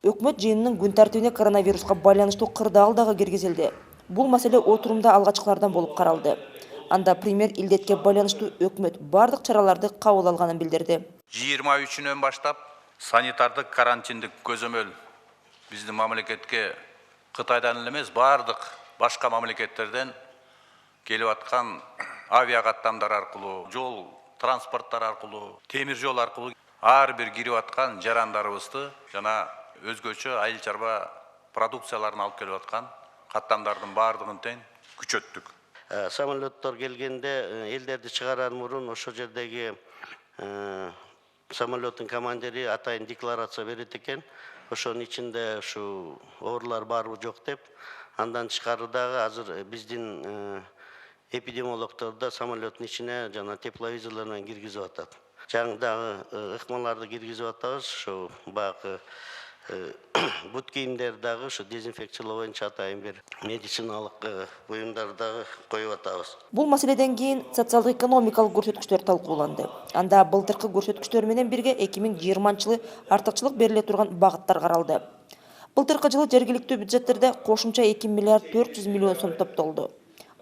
Өкмөт жыйынынын күн тартибине коронавируска байланыштуу кырдаал дагы киргизилди. Бул маселе отурумда алгачкылардан болуп каралды. Анда премьер илдетке байланыштуу өкмөт бардык чараларды кабыл алганын билдирди. 23-үнөн баштап санитардык карантиндик көзөмөл биздин мамлекетке Кытайдан эле эмес, бардык башка мамлекеттерден келип аткан авиакаттамдар аркылуу, жол транспорттар аркылуу, темир жол аркылуу ар бир кирип аткан жарандарыбызды жана өзгөчө айыл чарба продукцияларын алып келип аткан каттамдардын бардыгын тең күчөттүк. Самолеттор келгенде элдерди чыгарар мурун ошо жердеги самолеттин командири атайын декларация берет экен. Ошонун ичинде ушу оорлар барбы жок деп, андан тышкары дагы азыр биздин эпидемиологдор да самолеттин ичине жана тепловизорлор менен киргизип атат. Жаңы дагы ыкмаларды киргизип атабыз. Ошо баягы бут кийимдер дагы ушу дезинфекциялоо боюнча атайын бир медициналык буюмдар дагы коюп атабыз. Бул маселеден кийин социалдык экономикалык көрсөткүчтөр талкууланды. Анда былтыркы көрсөткүчтөр менен бирге 2020-жылы артыкчылык бериле турган багыттар каралды. Былтыркы жылы жергиликтүү бюджеттерде кошумча 2 миллиард 400 миллион сом топтолду.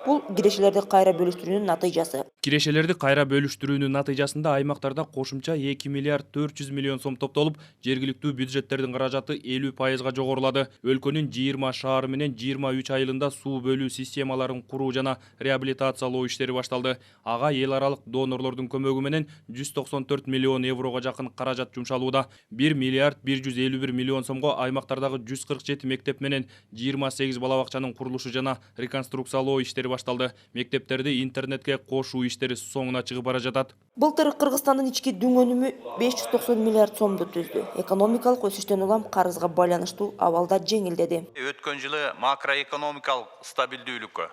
Бул кирешелерди кайра бөлүштүрүүнүн натыйжасы. Кирешелерди кайра бөлүштүрүүнүн натыйжасында аймактарда кошумча 2 миллиард 400 миллион сом топтолуп, жергиликтүү бюджеттердин каражаты 50%га жогорулады. Өлкөнүн 20 шаары менен 23 айылында суу бөлүү системаларын куруу жана реабилитациялоо иштери башталды. Ага эл аралык донорлордун көмөгү менен 194 миллион еврого жакын каражат жумшалууда. 1 миллиард 151 миллион сомго аймактардагы 147 мектеп менен 28 бала бакчанын курулушу жана реконструкциялоо иштери башталды. Мектептерди интернетке кошуу иштери соңуна чыгып бара жатат. Былтыр Кыргызстандын ички дүң өнүмү 590 миллиард сомду түздү. Экономикалык өсүштөн улам карызга байланыштуу абалда жеңилдеди. Өткөн жылы макроэкономикалык стабилдүүлүккө,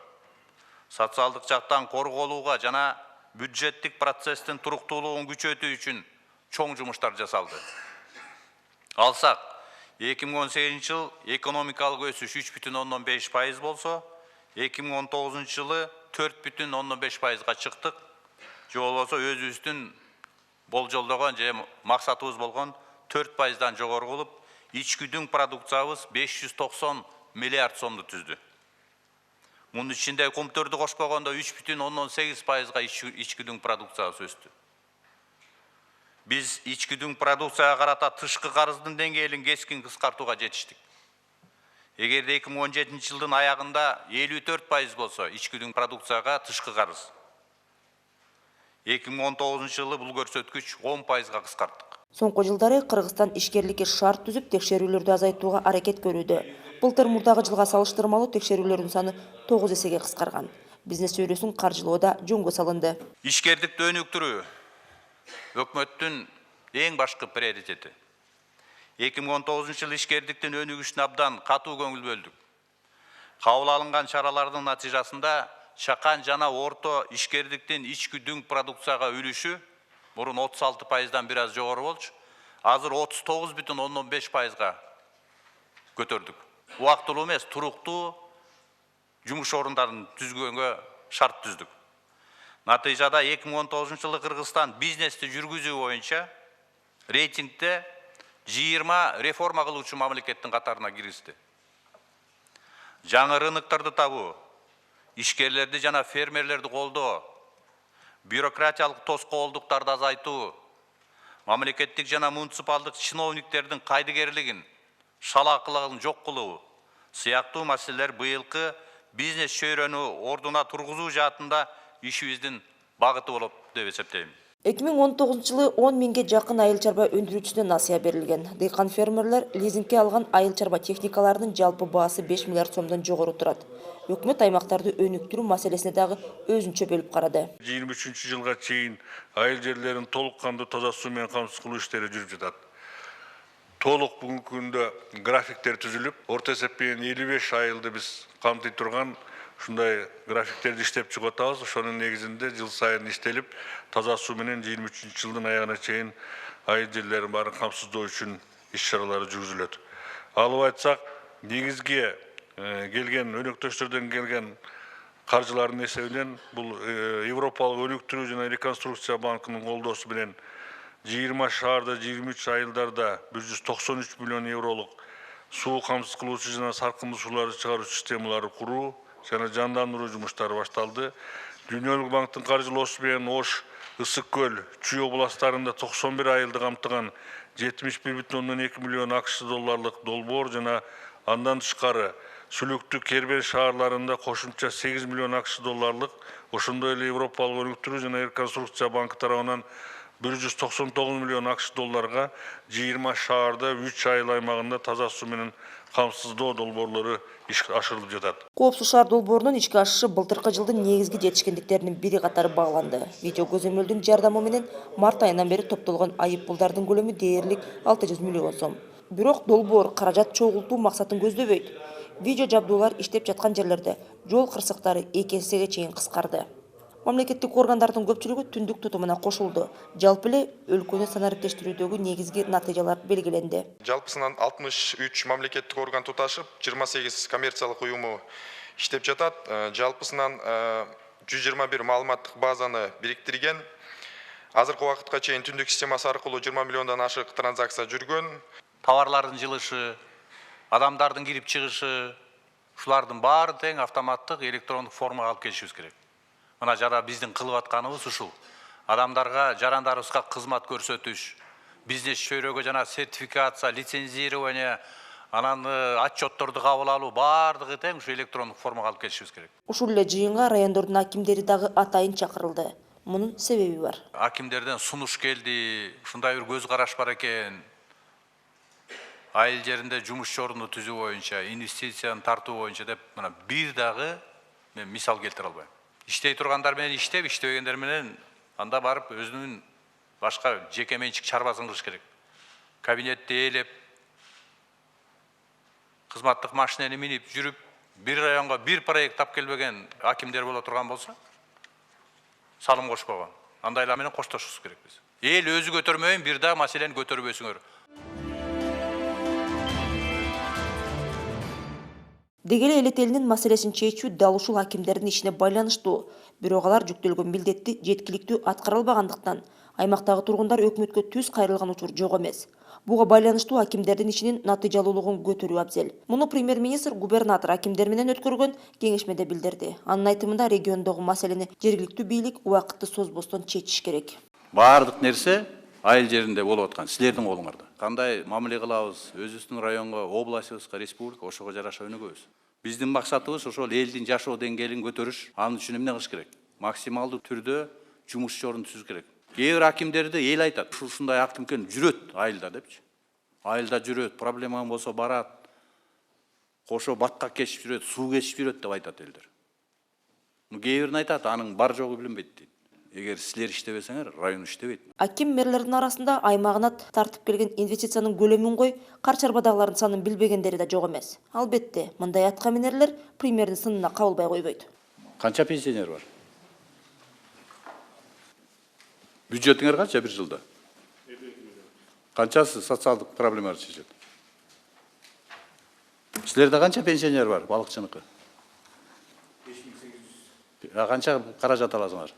социалдык жактан корголууга жана бюджеттик процесстин туруктуулугун күчөтүү үчүн чоң жумуштар жасалды. Алсак, 2018-жыл экономикалык өсүш 3,5% болсо, 2019-жылы 4,5%га чыктык. Же болбосо өзүбүздүн болжолдогон же максатыбыз болгон 4%дан жогору болуп, ички дүң продукциябыз 590 миллиард сомду түздү. Мунун ичинде кумтөрдү кошпогондо 3,8%га ички дүң продукциябыз өстү. Биз ички дүң продукцияга карата тышкы карыздын деңгээлин кескин кыскартууга жетиштик. Эгерде 2017-жылдын аягында 54% болсо, ички дүң продукцияга тышкы карыз. 2019-жылы бул көрсөткүч 10%га кыскарттык. Соңку жылдары Кыргызстан ишкерликке шарт түзүп, текшерүүлөрдү азайтууга аракет көрүүдө. Былтыр мурдагы жылга салыштырмалуу текшерүүлөрдүн саны 9 эсеге кыскарган. Бизнес чөйрөсүн каржылоо да жөнгө салынды. Ишкердикти өнүктүрүү өкмөттүн эң башкы приоритети. 2019-жылы ишкердиктин өнүгүшүнө абдан катуу көңүл бөлдүк. Кабыл алынган чаралардын натыйжасында чакан жана орто ишкердиктин ички дүң продукцияга үлүшү мурун 36%дан бир аз жогору болчу, азыр 39,5%га көтөрдүк. Убактылуу эмес, туруктуу жумуш орундарын түзгөнгө шарт түздүк. Натыйжада 2019-жылы Кыргызстан бизнести жүргүзүү боюнча рейтингде 20 реформа кылуучу мамлекеттин катарына киргизди. Жаңы рынокторду табуу, ишкерлерди жана фермерлерди колдоо, бюрократиялык тоскоолдуктарды азайтуу, мамлекеттик жана муниципалдык чиновниктердин кайдыгерлигин, шалаакылыгын жок кылуу сыяктуу маселелер быйылкы бизнес чөйрөнү ордуна тургузуу жаатында ишибиздин багыты болот деп эсептейм. 2019-жылы 10 миңге жакын айыл чарба өндүрүүчүсүнө насыя берилген. Дыйкан фермерлер лизингке алган айыл чарба техникаларынын жалпы баасы 5 миллиард сомдон жогору турат. Өкмөт аймактарды өнүктүрүү маселесине дагы өзүнчө бөлүп карады. 23-жылга чейин айыл жерлерин толук кандуу таза суу менен камсыз кылуу иштери жүрүп жатат. Толук бүгүнкү күндө графиктер түзүлүп, орто эсеппен 55 айылды биз камтый турган ушундай графиктерди иштеп чыгып атабыз. Ошонун негизинде жыл сайын иштелип, таза суу менен 23-жылдын аягына чейин айыл жерлерин баарын камсыздоо үчүн иш-чаралары жүргүзүлөт. Алып айтсак, негизги келген өнөктөштөрдөн келген каржылардын эсебинен бул Европалык өнүктүрүү жана реконструкция банкынын колдоосу менен 20 шаарда, 23 айылдарда 193 миллион евролук суу камсыз кылуучу жана саркындуу сууларды чыгаруучу системаларды куруу жана жандандыруу жумуштары башталды. Дүйнөлүк банктын каржылоосу менен Ош, Ысык көл, Чүй областарында 91 айылды камтыган 71,2 миллион АКШ долларлык долбоор жана андан тышкары Сүлүктүү Кербер шаарларында кошумча 8 миллион АКШ долларлык, ошондой эле Европалык өнүктүрүү жана реконструкция банкы тарабынан 199 миллион АКШ долларга 20 шаарда 3 айыл аймагында таза суу менен камсыздоо долбоорлору ишке ашырылып жатат. Коопсуз шаар долбоорунун ишке ашышы былтыркы жылдын негизги жетишкендиктеринин бири катары бааланды. Видео көзөмөлдүн жардамы менен март айынан бери топтолгон айып пулдардын көлөмү дээрлик 600 миллион сом. Бирок долбоор каражат чогултуу максатын көздөбөйт. Видео жабдуулар иштеп жаткан жерлерде жол кырсыктары 2 эсеге чейин кыскарды. Мамлекеттик органдардын көпчүлүгү түндүк тутумуна кошулду. Жалпы эле өлкөнү санариптештирүүдөгү негизги натыйжалар белгиленди. Жалпысынан 63 мамлекеттик орган туташып, 28 коммерциялык уюму иштеп жатат. Жалпысынан 121 маалыматтык базаны бириктирген. Азыркы убакытка чейин түндүк системасы аркылуу 20 миллиондон ашык транзакция жүргөн. Товарлардын жылышы, адамдардын кирип чыгышы, ушулардын баары тең автоматтык электрондук формага алып келишибиз керек. Мына жана биздин кылып атканыбыз ушул. Адамдарга жарандарыбызга кызмат көрсөтүш, бизнес чөйрөгө жана сертификация, лицензирование, анан отчетторду кабыл алуу баардыгы тең ушу электрондук формага алып келишибиз керек. Ушул эле жыйынга райондордун акимдери дагы атайын чакырылды. Мунун себеби бар. Акимдерден сунуш келди, ушундай бир көз караш бар экен. Айыл жеринде жумуш орунду түзүү боюнча, инвестицияны тартуу боюнча деп мына бир дагы мен мисал келтире албайм. Иштей тургандар менен иштеп, иштебегендер менен анда барып өзүнүн башка жеке менчик чарбасын кылыш керек. Кабинетте ээлеп, кызматтык машинени минип жүрүп, бир районго бир проект тап келбеген акимдер боло турган болсо, салым кошпогон. Андайлар менен коштошубуз керек биз. Эл өзү көтөрмөйүн, бир дагы маселени көтөрбөсүңөр. Дегеле элет элинин маселесин чечүү дал ушул акимдердин ишине байланыштуу. Бирок алар жүктөлгөн милдетти жеткиликтүү аткара албагандыктан аймактагы тургундар өкмөткө түз кайрылган учур жок эмес. Буга байланыштуу акимдердин ишинин натыйжалуулугун көтөрүү абзел. Муну премьер-министр губернатор акимдер менен өткөргөн кеңешмеде билдирди. Анын айтымында региондогу маселени жергиликтүү бийлик убакытты созбостон чечиш керек. Баардык нерсе айыл жеринде болуп аткан, силердин колуңарда. Кандай мамиле кылабыз, өзүбүздүн районго, областыбызга, республика ошого жараша өнүгөбүз. Биздин максатыбыз ошол элдин жашоо деңгээлин көтөрүш. Анын үчүн эмне кылыш керек? Максималдуу түрдө жумуш орун түзүш керек. Кээ бир акимдерди эл айтат, ушундай аким экен жүрөт айылда депчи. Айылда жүрөт, проблема болсо барат. Кошо баткак кечип жүрөт, суу кечип жүрөт деп айтат элдер. Кээ бирин айтат, анын бар жогу билинбейт дейт. Эгер силер иштебесеңер, район иштебейт. Аким мэрлердин арасында аймагына тартып келген инвестициянын көлөмүн кой, кар чарбадагылардын санын билбегендери да жок эмес. Албетте, мындай аткаминерлер премьердин сынына кабылбай койбойт. Канча пенсионер бар? Бюджетиңер канча бир жылда? Канчасы социалдык проблемаларды чечет? Силерде канча пенсионер бар, балыкчыныкы? 5800. Канча каражат аласыңар?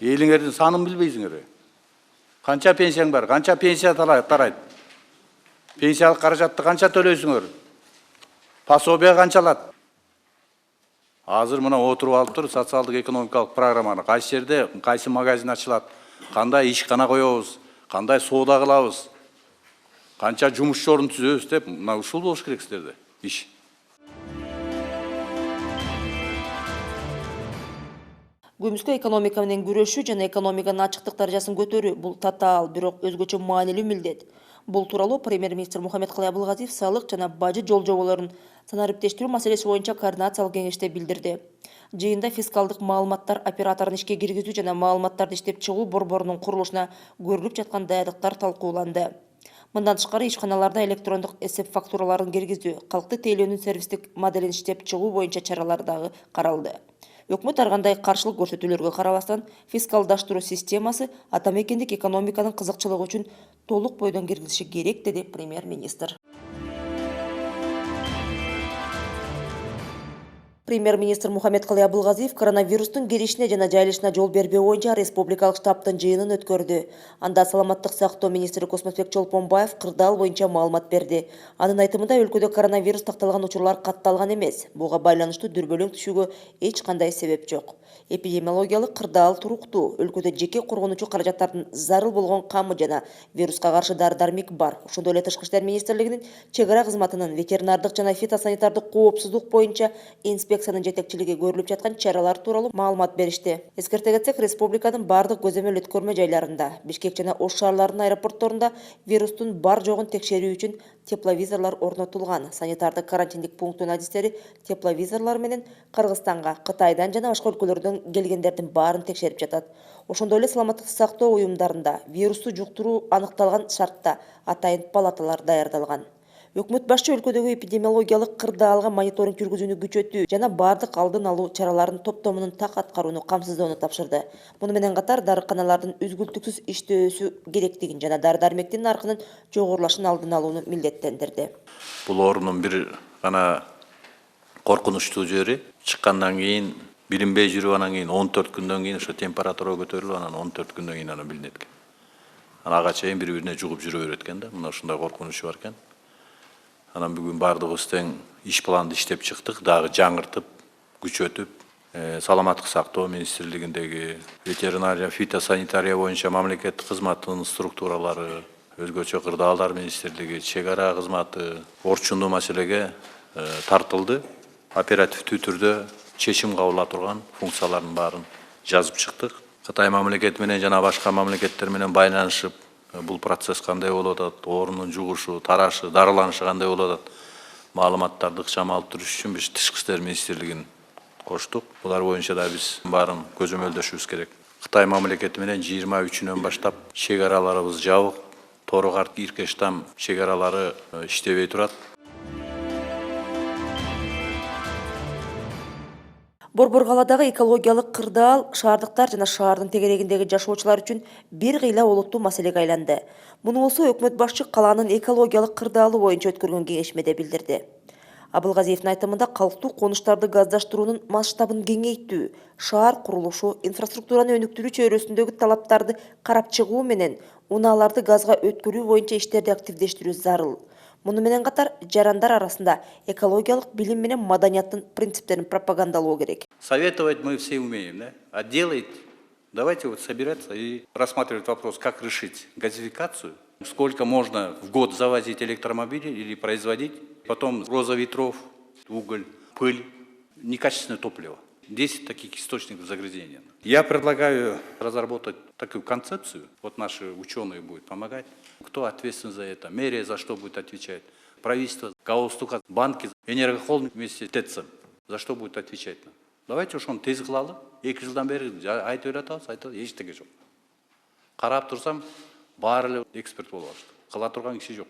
Элиңердин санын билбейсиңер. Канча пенсияң бар, канча пенсия тарайт? Пенсиялык каражатты канча төлөйсүңөр? Пособие канча алат? Азыр мына отуруп алып туруп социалдык экономикалык программаны кайсы жерде, кайсы магазин ачылат, кандай ишкана коебуз, кандай соода кылабыз, канча жумуш орун түзөбүз деп, мына ушул болуш керек силерде иш. Көмүскө экономика менен күрөшүү жана экономиканын ачыктык даражасын көтөрүү бул татаал, бирок өзгөчө маанилүү милдет. Бул тууралуу премьер-министр Мухаммедкалый Абылгазиев салык жана бажы жол жоболорун санариптештирүү маселеси боюнча координациялык кеңеште билдирди. Жыйында фискалдык маалыматтар операторун ишке киргизүү жана маалыматтарды иштеп чыгуу борборунун курулушуна көрүлүп жаткан даярдыктар талкууланды. Мындан тышкары ишканаларда электрондук эсеп фактураларын киргизүү, калкты тейлөөнүн сервистик моделин иштеп чыгуу боюнча чаралар дагы каралды. Өкмөт ар кандай каршылык көрсөтүүлөргө карабастан фискалдаштыруу системасы ата мекендик экономиканын кызыкчылыгы үчүн толук бойдон киргизиши керек, деди премьер-министр. Премьер-министр Мухаммедкалый Абылгазиев коронавирустун киришине жана жайылышына жол бербөө боюнча республикалык штабтын жыйынын өткөрдү. Анда саламаттык сактоо министри Космосбек Чолпонбаев кырдаал боюнча маалымат берди. Анын айтымында өлкөдө коронавирус такталган учурлар катталган эмес. Буга байланыштуу дүрбөлөң түшүүгө эч кандай себеп жок. Эпидемиологиялык кырдаал туруктуу. Өлкөдө жеке коргонуучу каражаттардын зарыл болгон камы жана вируска каршы дары-дармек бар. Ошондой эле Тышкы иштер министрлигинин чек ара кызматынын ветеринардык жана фитосанитардык коопсуздук боюнча инспекциянын жетекчилиги көрүлүп жаткан чаралар тууралуу маалымат беришти. Эскерте кетсек, республиканын бардык көзөмөл өткөрмө жайларында, Бишкек жана Ош шаарларынын аэропортторунда вирустун бар-жогун текшерүү үчүн тепловизорлор орнотулган. Санитардык карантиндик пункттун адистери тепловизорлор менен Кыргызстанга, Кытайдан жана башка өлкөлөрдөн келгендердин баарын текшерип жатат. Ошондой эле саламаттык сактоо уюмдарында вирусту жуктуруу аныкталган шартта атайын палаталар даярдалган. Өкмөт башчы өлкөдөгү эпидемиологиялык кырдаалга мониторинг жүргүзүүнү күчөтүү жана бардык алдын алуу чараларынын топтомунун так аткарууну камсыздоону тапшырды. Муну менен катар дарыканалардын үзгүлтүксүз иштөөсү керектигин жана дары-дармектин наркынын жогорулашын алдын алууну милдеттендирди. Бул оорунун бир гана коркунучтуу жери чыккандан кийин билинбей жүрүп, анан кийин 14 күндөн кийин ошо температура көтөрүлүп, анан 14 күндөн кийин аны билинет экен. Ага чейин бири-бирине жугуп жүрө берет экен да. Мына ушундай коркунучу бар экен. Анан бүгүн бардыгыбыз тең иш планды иштеп чыктык, дагы жаңыртып, күчөтүп, саламаттык сактоо министрлигиндеги ветеринария, фитосанитария боюнча мамлекеттик кызматтын структуралары, өзгөчө кырдаалдар министрлиги, чек ара кызматы орчундуу маселеге тартылды. Оперативдүү түрдө чечим кабыл ала турган функциялардын баарын жазып чыктык. Кытай мамлекети менен жана башка мамлекеттер менен байланышып, бул процесс кандай болуп атат, оорунун жугушу, тарашы, дарыланышы кандай болуп атат, маалыматтарды ыкчам алып туруш үчүн биз Тышкы иштер министрлигин коштук. Булар боюнча да биз баарын көзөмөлдөшүбүз керек. Кытай мамлекети менен 23-үнөн баштап чек араларыбыз жабык, Тору-Карт, Ирке-Штам чек аралары иштебей турат. Борбор калаадагы экологиялык кырдаал шаардыктар жана шаардын тегерегиндеги жашоочулар үчүн бир кыйла олуттуу маселеге айланды. Муну болсо өкмөт башчы калаанын экологиялык кырдаалы боюнча өткөргөн кеңешмеде билдирди. Абылгазиевдин айтымында калктуу конуштарды газдаштыруунун масштабын кеңейтүү, шаар курулушу, инфраструктураны өнүктүрүү чөйрөсүндөгү талаптарды карап чыгуу менен унааларды газга өткөрүү боюнча иштерди активдештирүү зарыл. Муну менен катар жарандар арасында экологиялык билим менен маданияттын принциптерин пропагандалоо керек. Советовать мы все умеем, да? А делать, давайте вот собираться и рассматривать вопрос, как решить газификацию, сколько можно в год завозить электромобилей или производить, потом роза ветров, уголь, пыль, некачественное топливо. 10 таких источников загрязнения. Я предлагаю разработать такую концепцию, вот наши ученые будут помогать. Кто ответственен за это, мэрия за что будет отвечать, правительство, Гаустука, банки, энергохолдинг вместе с ТЭЦом, за что будет отвечать. Давайте уж он тез кылалы, 2 жылдан бери айтып өтөбүз, эчтеке жок. Карап турсам, баары эле эксперт болуп алышты. Кыла турган киши жок.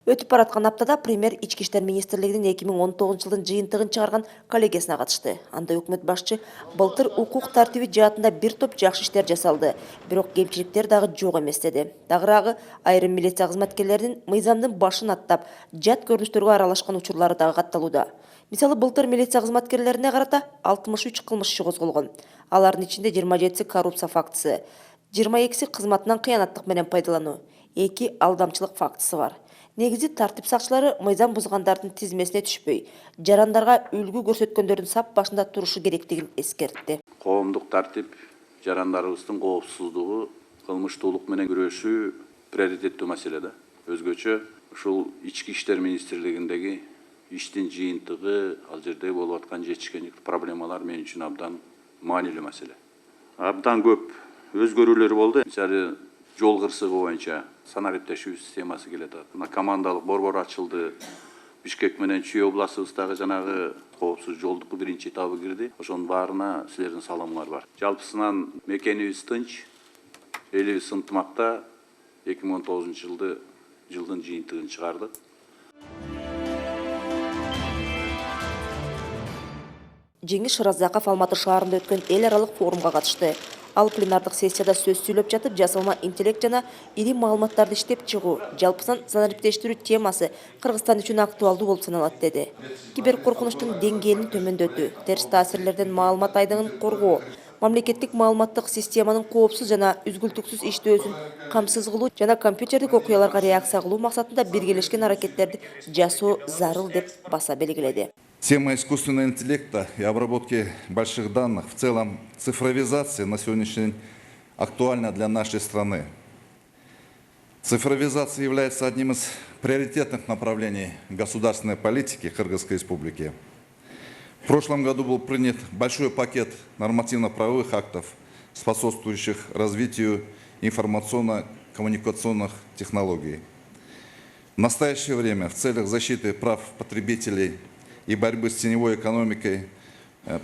Өтүп бараткан аптада премьер Ички иштер министрлигинин 2019 жылдын жыйынтыгын чыгарган коллегиясына катышты. Анда өкмөт башчы былтыр укук тартиби жаатында бир топ жакшы иштер жасалды, бирок кемчиликтер дагы жок эмес деди. Дагыраагы айрым милиция кызматкерлеринин мыйзамдын башын аттап, жат көрүнүштөргө аралашкан учурлары дагы катталууда. Мисалы, былтыр милиция кызматкерлерине карата 63 кылмыш иши козголгон. Алардын ичинде 27 коррупция фактысы, 22 кызматынан кыянаттык менен пайдалануу, 2 алдамчылык фактысы бар. Негизи тартип сакчылары мыйзам бузгандардын тизмесине түшпөй, жарандарга үлгү көрсөткөндөрдүн сап башында турушу керектигин эскертти. Коомдук тартип, жарандарыбыздын коопсуздугу, кылмыштуулук менен күрөшүү приоритеттүү маселе да. Өзгөчө ушул Ички иштер министрлигиндеги иштин жыйынтыгы, ал жерде болуп аткан жетишкендик проблемалар мен үчүн абдан маанилүү маселе. Абдан көп өзгөрүүлөр болду. Мисалы, жол кырсыгы боюнча санариптешүү системасы келет. Командалык борбор ачылды. Бишкек менен Чүй областыбыздагы жанагы коопсуз жолдук биринчи этабы кирди. Ошонун баарына силердин саламыңар бар. Жалпысынан мекенибиз тынч, элибиз ынтымакта 2019 жылдын жыйынтыгын чыгардык. Жеңиш Шыразаков Алматы шаарында өткөн эл аралык форумга катышты. Ал пленардык сессияда сөз сүйлөп жатып, жасалма интеллект жана ири маалыматтарды иштеп чыгуу, жалпысан санариптештирүү темасы Кыргызстан үчүн актуалдуу болуп саналат деди. Кибер коркунучтун деңгээлин төмөндөтүү, терс таасирлерден маалымат айдыгын коргоо, мамлекеттик маалыматтык системанын коопсуз жана үзгүлтүксүз иштөөсүн камсыз кылуу жана компьютердик окуяларга реакция кылуу максатында биргелешкен аракеттерди жасоо зарыл деп баса белгиледи. Тема искусственного интеллекта и обработки больших данных, в целом цифровизация на сегодняшний день актуальна для нашей страны. Цифровизация является одним из приоритетных направлений государственной политики Кыргызской Республики. В прошлом году был принят большой пакет нормативно-правовых актов, способствующих развитию информационно-коммуникационных технологий. В настоящее время в целях защиты прав потребителей и борьбы с теневой экономикой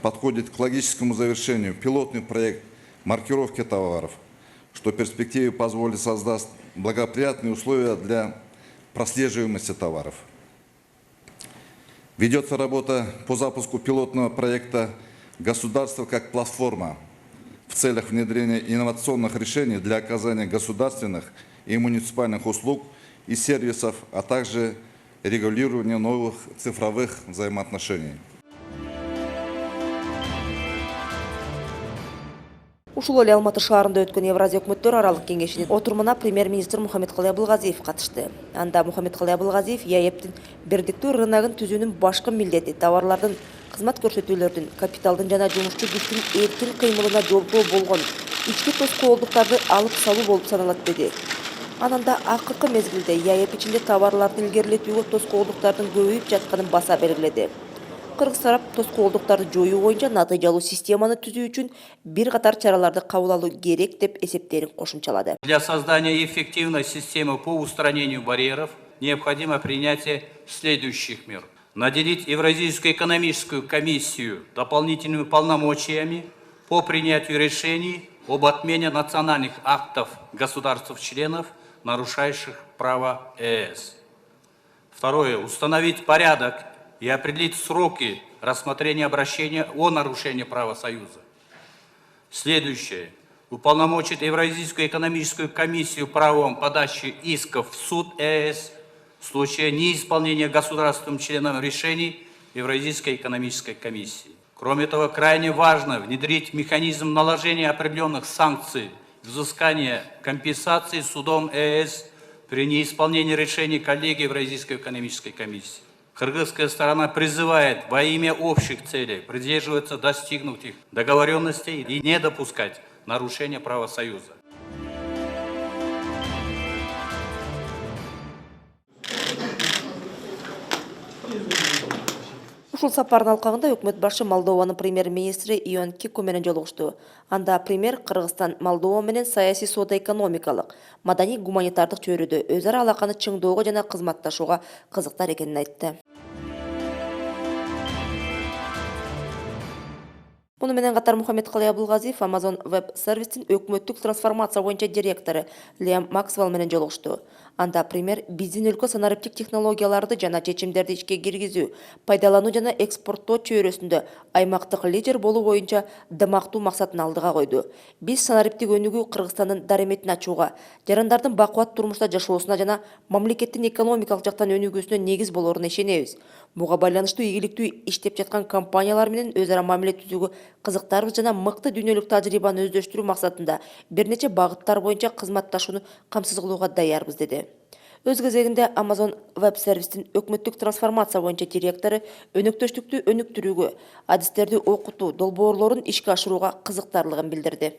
подходит к логическому завершению пилотный проект маркировки товаров, что в перспективе позволит создать благоприятные условия для прослеживаемости товаров. Ведется работа по запуску пилотного проекта «Государство как платформа» в целях внедрения инновационных решений для оказания государственных и муниципальных услуг и сервисов, а также регулирования новых цифровых взаимоотношений. Ушул эле Алматы шаарында өткөн Евразия өкмөттөр аралык кеңешинин отурумуна премьер-министр Мухаммедкалый Абылгазиев катышты. Анда Мухаммедкалый Абылгазиев ЯЭПтин бирдиктүү рыногун түзүүнүн башкы милдети товарлардын, кызмат көрсөтүүлөрдүн, капиталдын жана жумушчу күчтүн эркин кыймылына жолтоо болгон ички тоскоолдуктарды алып салуу болуп саналат деди. Ананда акыркы мезгилде ЯЭП ичинде товарларды илгерилетүүгө тоскоолдуктардын көбөйүп жатканын баса белгиледи. Кыргыз тарап тоскоолдуктарды жоюу боюнча натыйжалуу системаны түзүү үчүн бир катар чараларды кабыл алуу керек деп эсептээрин кошумчалады. Для создания эффективной системы по устранению барьеров необходимо принятие следующих мер. Наделить Евразийскую экономическую комиссию дополнительными полномочиями по принятию решений об отмене национальных актов государств-членов, нарушающих право ЕС. Второе. Установить порядок и определить сроки рассмотрения обращения о нарушении права Союза. Следующее. Уполномочить Евразийскую экономическую комиссию правом подачи исков в суд ЕС в случае неисполнения государственным членам решений Евразийской экономической комиссии. Кроме того, крайне важно внедрить механизм наложения определенных санкций, взыскания компенсации судом ЕС при неисполнении решений коллегии Евразийской экономической комиссии. Кыргызская сторона призывает во имя общих целей придерживаться достигнутых договоренностей и не допускать нарушения права Союза. Ушул сапардын алкагында өкмөт башы Молдованын премьер-министри Ион Кику менен жолугушту. Анда премьер Кыргызстан Молдова менен саясий соода-экономикалык, маданий-гуманитардык чөйрөдө өз ара алаканы чыңдоого жана кызматташууга кызыктар экенин айтты. Муну менен катар Мухаммедкалый Абылгазиев Amazon Web Service'ин өкмөттүк трансформация боюнча директору Лиам Максвелл менен жолугушту. Анда премьер биздин өлкө санариптик технологияларды жана чечимдерди ишке киргизүү, пайдалануу жана экспорттоо чөйрөсүндө аймактык лидер болуу боюнча дымактуу максатын алдыга койду. Биз санариптик өнүгүү Кыргызстандын дареметин ачууга, жарандардын бакубат турмушта жашоосуна жана мамлекеттин экономикалык жактан өнүгүүсүнө негиз болоруна ишенебиз. Буга байланыштуу ийгиликтүү иштеп жаткан компаниялар менен өз ара мамиле түзүүгө кызыктарбыз жана мыкты дүйнөлүк тажрыйбаны өздөштүрүү максатында бир нече багыттар боюнча кызматташууну камсыз кылууга даярбыз деди. Өз кезегинде Amazon Web Service'ин өкмөттүк трансформация боюнча директору өнөктөштүктү өнүктүрүүгө, адистерди окутуу, долбоорлорун ишке ашырууга кызыктарлыгын билдирди.